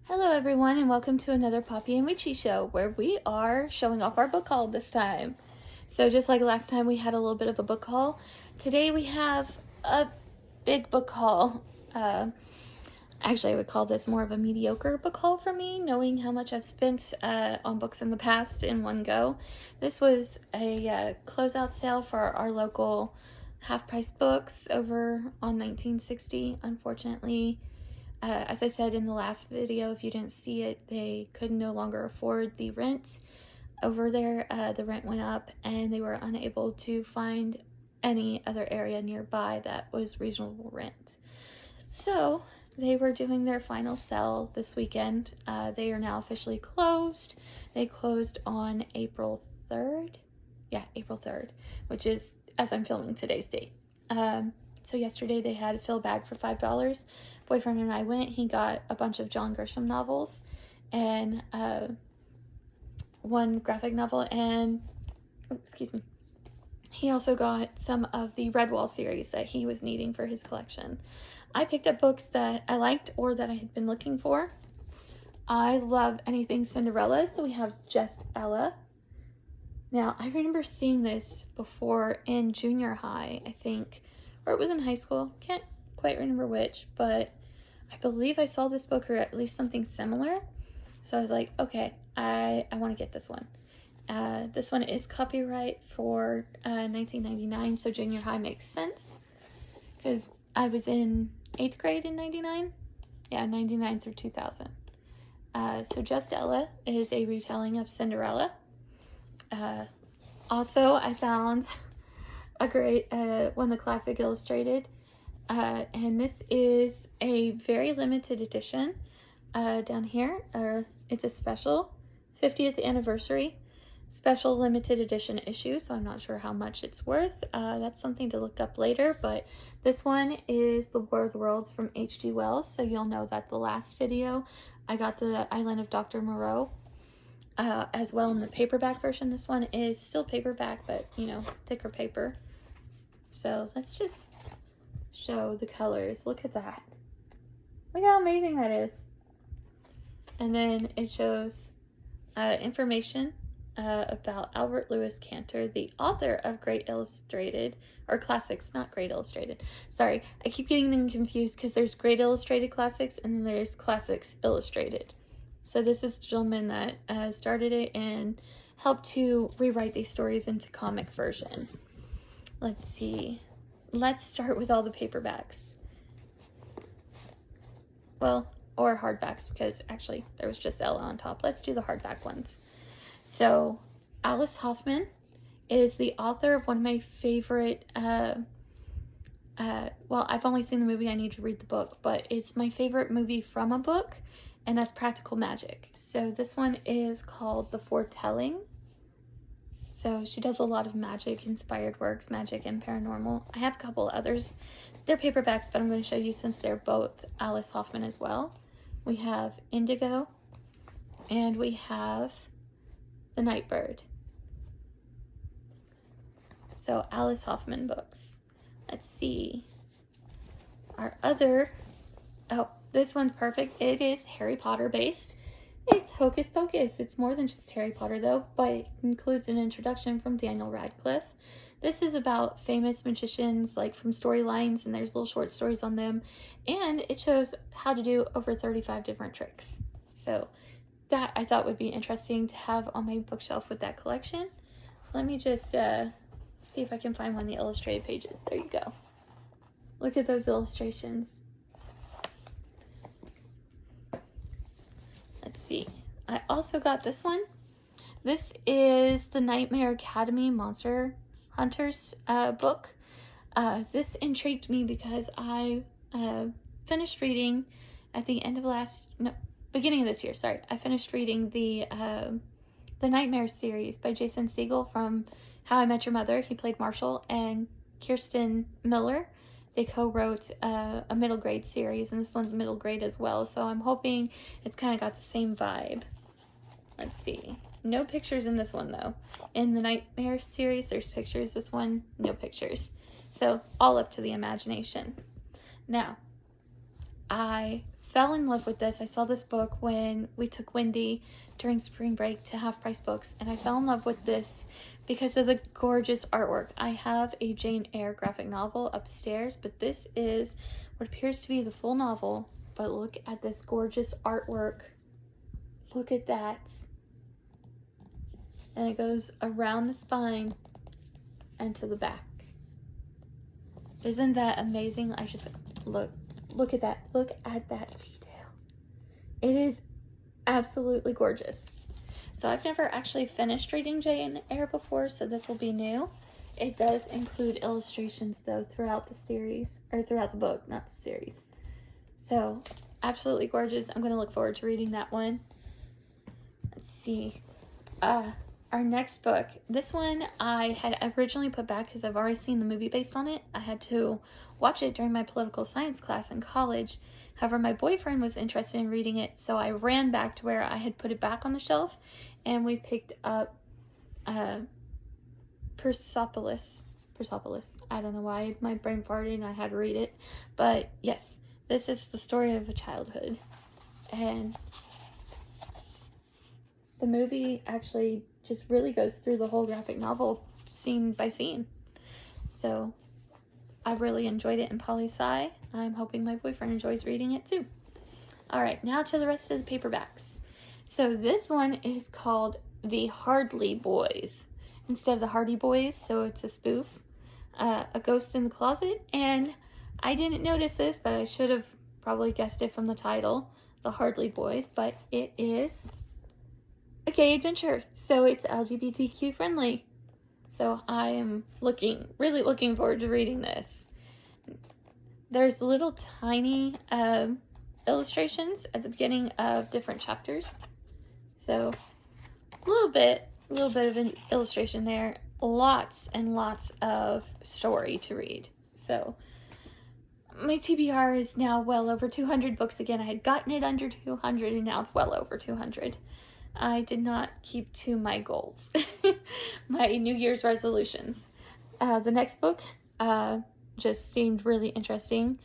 Hello everyone and welcome to another Poppy and Witchy show where we are showing off our book haul this time. So just like last time we had a little bit of a book haul, today we have a big book haul. Actually, I would call this more of a mediocre book haul for me, knowing how much I've spent on books in the past in one go. This was a closeout sale for our local half-price books over on 1960. Unfortunately, as I said in the last video, if you didn't see it, they could no longer afford the rent over there. The rent went up and they were unable to find any other area nearby that was reasonable rent. So they were doing their final sale this weekend. They are now officially closed. They closed on April 3rd. Yeah, April 3rd, which is as I'm filming today's date. So yesterday they had a fill bag for $5. Boyfriend and I went. He got a bunch of John Grisham novels and one graphic novel, and he also got some of the Redwall series that he was needing for his collection. I picked up books that I liked or that I had been looking for. I love anything Cinderella, so we have Just Ella. Now, I remember seeing this before in junior high, I think, or it was in high school. Can't quite remember which, but I believe I saw this book or at least something similar. So I was like, okay, I want to get this one. This one is copyright for 1999, so junior high makes sense because I was in 8th grade in 99. Yeah, 99 through 2000. So Just Ella is a retelling of Cinderella. Also, I found a great one, the Classic Illustrated. And this is a very limited edition down here. It's a special 50th anniversary special limited edition issue, so I'm not sure how much it's worth. That's something to look up later, but this one is The War of the Worlds from H.G. Wells, so you'll know that the last video I got the Island of Dr. Moreau as well in the paperback version. This one is still paperback, but you know, thicker paper. So let's just show the colors. Look at that. Look how amazing that is. And then it shows information about Albert Lewis Cantor, the author of Great Illustrated, or Classics, not Great Illustrated. Sorry, I keep getting them confused because there's Great Illustrated Classics and then there's Classics Illustrated. So this is the gentleman that started it and helped to rewrite these stories into comic version. Let's see. Let's start with all the paperbacks. Well, or hardbacks, because actually there was just Ella on top. Let's do the hardback ones. So Alice Hoffman is the author of one of my favorite, well, I've only seen the movie, I need to read the book, but it's my favorite movie from a book, and that's Practical Magic. So this one is called The Foretelling. So she does a lot of magic-inspired works, magic and paranormal. I have a couple others. They're paperbacks, but I'm going to show you since they're both Alice Hoffman as well. We have Indigo, and we have The Nightbird. So Alice Hoffman books. Let's see. Our other, oh, this one's perfect. It is Harry Potter based. It's Hocus Pocus. It's more than just Harry Potter though, but it includes an introduction from Daniel Radcliffe. This is about famous magicians, like from storylines, and there's little short stories on them, and it shows how to do over 35 different tricks. So that I thought would be interesting to have on my bookshelf with that collection. Let me just see if I can find one of the illustrated pages. There you go. Look at those illustrations. Let's see. I also got this one. This is the Nightmare Academy Monster Hunters book. This intrigued me because I finished reading at the end of beginning of this year. Sorry, I finished reading the Nightmare series by Jason Segel from How I Met Your Mother. He played Marshall, and Kirsten Miller. They co-wrote a middle grade series, and this one's middle grade as well, so I'm hoping it's kind of got the same vibe. Let's see. No pictures in this one, though. In the Nightmare series, there's pictures. This one, no pictures. So, all up to the imagination. Now, I fell in love with this. I saw this book when we took Wendy during spring break to Half Price Books, and I fell in love with this because of the gorgeous artwork. I have a Jane Eyre graphic novel upstairs, but this is what appears to be the full novel. But look at this gorgeous artwork. Look at that. And it goes around the spine and to the back. Isn't that amazing? I just look at that. Look at that detail. It is absolutely gorgeous. So I've never actually finished reading Jane Eyre before, so this will be new. It does include illustrations though throughout the series, or throughout the book, not the series. So absolutely gorgeous. I'm going to look forward to reading that one. Let's see. Our next book, this one I had originally put back because I've already seen the movie based on it. I had to watch it during my political science class in college. However, my boyfriend was interested in reading it, so I ran back to where I had put it back on the shelf, and we picked up Persepolis. I don't know why my brain farted and I had to read it, but yes, this is the story of a childhood, and the movie actually just really goes through the whole graphic novel scene by scene. So I really enjoyed it in poli-sci. I'm hoping my boyfriend enjoys reading it too. All right, now to the rest of the paperbacks. So this one is called The Hardly Boys instead of The Hardy Boys, so it's a spoof. A Ghost in the Closet, and I didn't notice this, but I should have probably guessed it from the title, The Hardly Boys, but it is a gay adventure, so it's LGBTQ friendly. So I am really looking forward to reading this. There's little tiny illustrations at the beginning of different chapters. So a little bit of an illustration there. Lots and lots of story to read. So my TBR is now well over 200 books again. I had gotten it under 200 and now it's well over 200. I did not keep to my goals, my New Year's resolutions. The next book just seemed really interesting.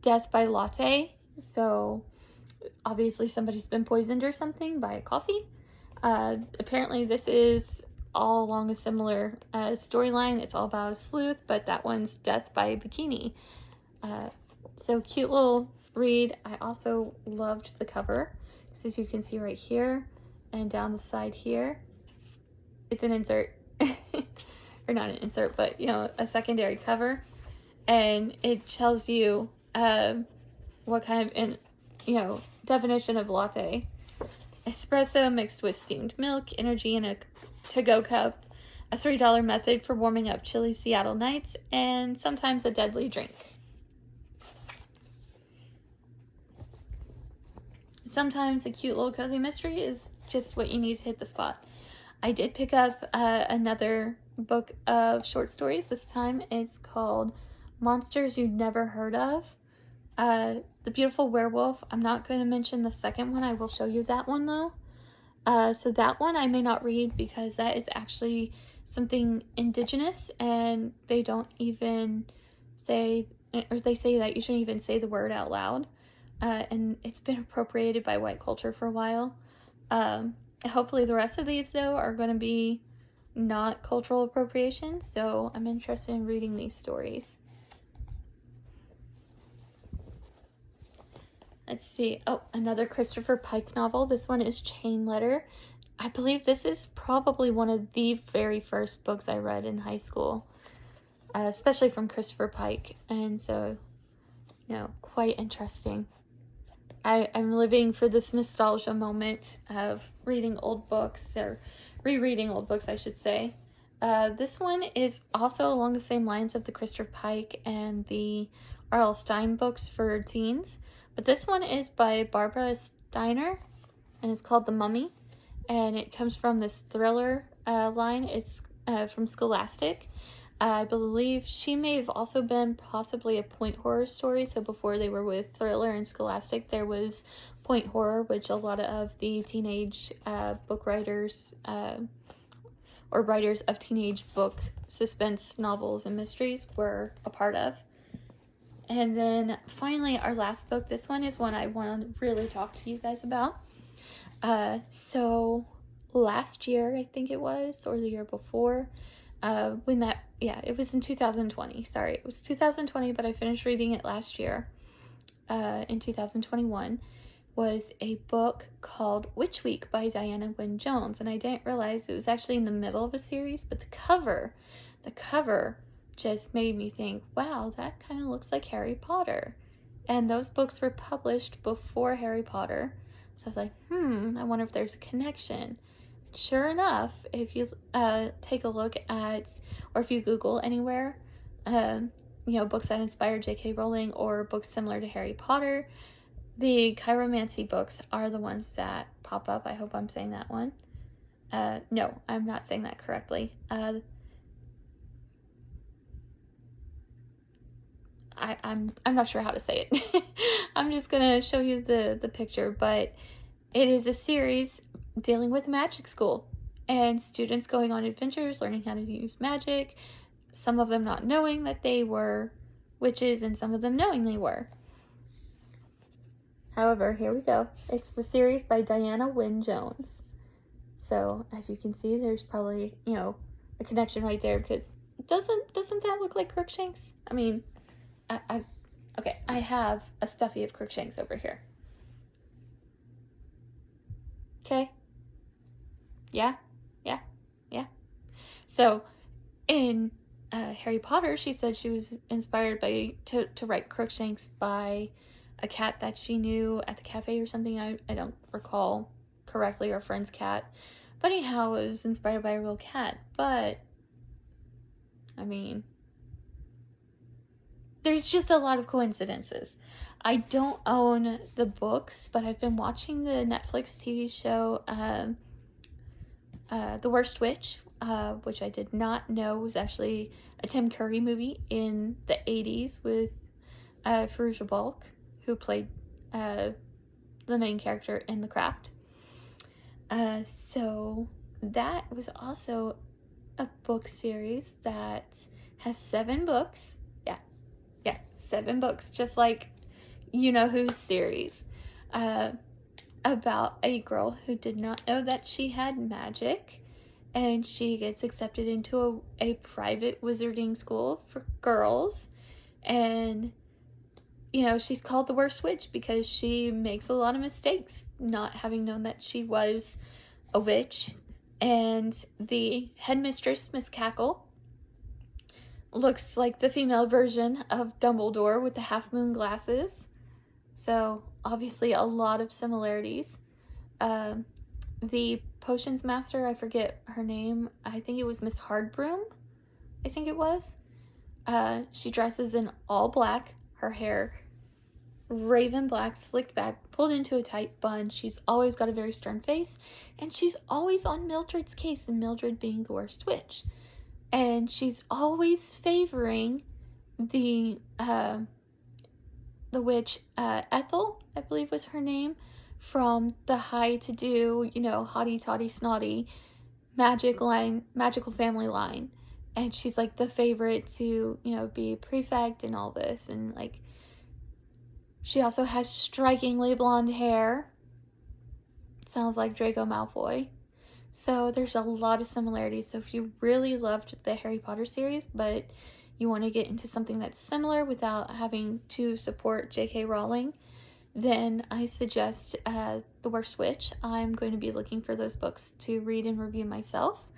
Death by Latte. So obviously somebody's been poisoned or something by a coffee. Apparently this is all along a similar storyline. It's all about a sleuth, but that one's Death by a Bikini. So cute little read. I also loved the cover. As you can see right here and down the side here, it's an insert or not an insert, but you know, a secondary cover, and it tells you what kind of definition of latte: espresso mixed with steamed milk, energy in a to-go cup, a $3 method for warming up chilly Seattle nights, and sometimes a deadly drink. Sometimes a cute little cozy mystery is just what you need to hit the spot. I did pick up another book of short stories. This time it's called Monsters You've Never Heard of. The Beautiful Werewolf. I'm not going to mention the second one. I will show you that one though. So that one I may not read because that is actually something indigenous, and they don't even say, or they say that you shouldn't even say the word out loud. And it's been appropriated by white culture for a while. Hopefully the rest of these, though, are going to be not cultural appropriation, so I'm interested in reading these stories. Let's see. Oh, another Christopher Pike novel. This one is Chain Letter. I believe this is probably one of the very first books I read in high school, especially from Christopher Pike, and so, quite interesting. I'm living for this nostalgia moment of reading old books, or rereading old books, I should say. This one is also along the same lines of the Christopher Pike and the R.L. Stine books for teens, but this one is by Barbara Steiner, and it's called The Mummy, and it comes from this thriller line. It's from Scholastic. I believe she may have also been possibly a point horror story. So before they were with Thriller and Scholastic, there was point horror, which a lot of the teenage book writers or writers of teenage book suspense novels and mysteries were a part of. And then finally, our last book. This one is one I want to really talk to you guys about. So last year, I think it was, or the year before, it was in 2020. Sorry, it was 2020, but I finished reading it last year, in 2021, was a book called Witch Week by Diana Wynne Jones. And I didn't realize it was actually in the middle of a series, but the cover just made me think, wow, that kind of looks like Harry Potter. And those books were published before Harry Potter. So I was like, I wonder if there's a connection. Sure enough, if you take a look at, or if you Google anywhere, books that inspired J.K. Rowling or books similar to Harry Potter, the chiromancy books are the ones that pop up. I hope I'm saying that one. No, I'm not saying that correctly. I'm not sure how to say it. I'm just gonna show you the picture, but it is a series dealing with magic school and students going on adventures, learning how to use magic, some of them not knowing that they were witches and some of them knowing they were. However, here we go. It's the series by Diana Wynne Jones. So as you can see, there's probably, a connection right there, because doesn't that look like Crookshanks? I mean, I have a stuffy of Crookshanks over here. Okay. Yeah. So in Harry Potter, she said she was inspired to write Crookshanks by a cat that she knew at the cafe or something. I don't recall correctly, or a friend's cat. But anyhow, it was inspired by a real cat. But, I mean, there's just a lot of coincidences. I don't own the books, but I've been watching the Netflix TV show, The Worst Witch, which I did not know was actually a Tim Curry movie in the 80s with Farouja Balk, who played the main character in The Craft. So that was also a book series that has 7 books. Yeah, 7 books, just like You Know Who's series, about a girl who did not know that she had magic, and she gets accepted into a private wizarding school for girls, and she's called the Worst Witch because she makes a lot of mistakes, not having known that she was a witch. And the headmistress, Miss Cackle, looks like the female version of Dumbledore with the half-moon glasses. So, obviously, a lot of similarities. The potions master, I forget her name. I think it was Miss Hardbroom. I think it was. She dresses in all black. Her hair, raven black, slicked back, pulled into a tight bun. She's always got a very stern face. And she's always on Mildred's case, and Mildred being the worst witch. And she's always favoring the witch, Ethel, I believe was her name, from the high-to-do, haughty-toddy, snotty magical family line. And she's like the favorite to, be prefect and all this. And like, she also has strikingly blonde hair. Sounds like Draco Malfoy. So there's a lot of similarities. So if you really loved the Harry Potter series, but you want to get into something that's similar without having to support J.K. Rowling, then I suggest The Worst Witch. I'm going to be looking for those books to read and review myself.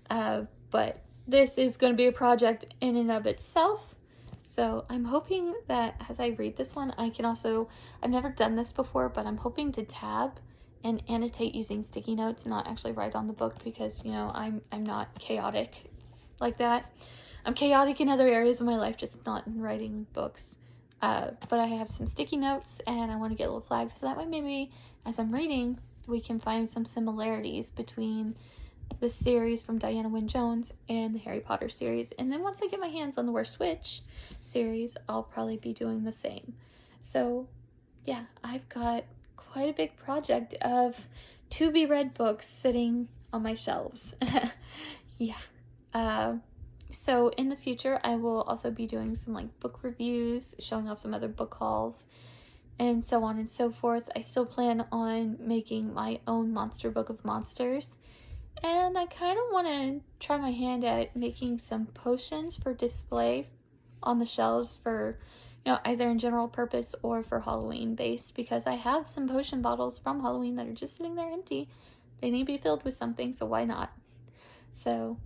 But this is going to be a project in and of itself. So I'm hoping that as I read this one, I can also, I've never done this before, but I'm hoping to tab and annotate using sticky notes, not actually write on the book, because, I'm not chaotic like that. I'm chaotic in other areas of my life, just not in writing books. But I have some sticky notes, and I want to get little flags, so that way maybe as I'm reading, we can find some similarities between the series from Diana Wynne Jones and the Harry Potter series. And then once I get my hands on the Worst Witch series, I'll probably be doing the same. So yeah, I've got quite a big project of to-be-read books sitting on my shelves. Yeah. So in the future, I will also be doing some like book reviews, showing off some other book hauls, and so on and so forth. I still plan on making my own monster book of monsters. And I kind of want to try my hand at making some potions for display on the shelves for, either in general purpose or for Halloween based, because I have some potion bottles from Halloween that are just sitting there empty. They need to be filled with something, so why not? So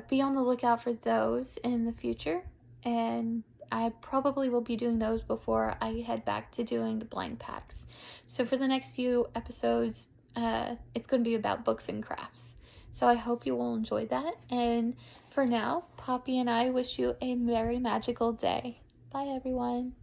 be on the lookout for those in the future, and I probably will be doing those before I head back to doing the blind packs. So for the next few episodes, it's going to be about books and crafts. So I hope you will enjoy that. And for now, Poppy and I wish you a very magical day. Bye, everyone.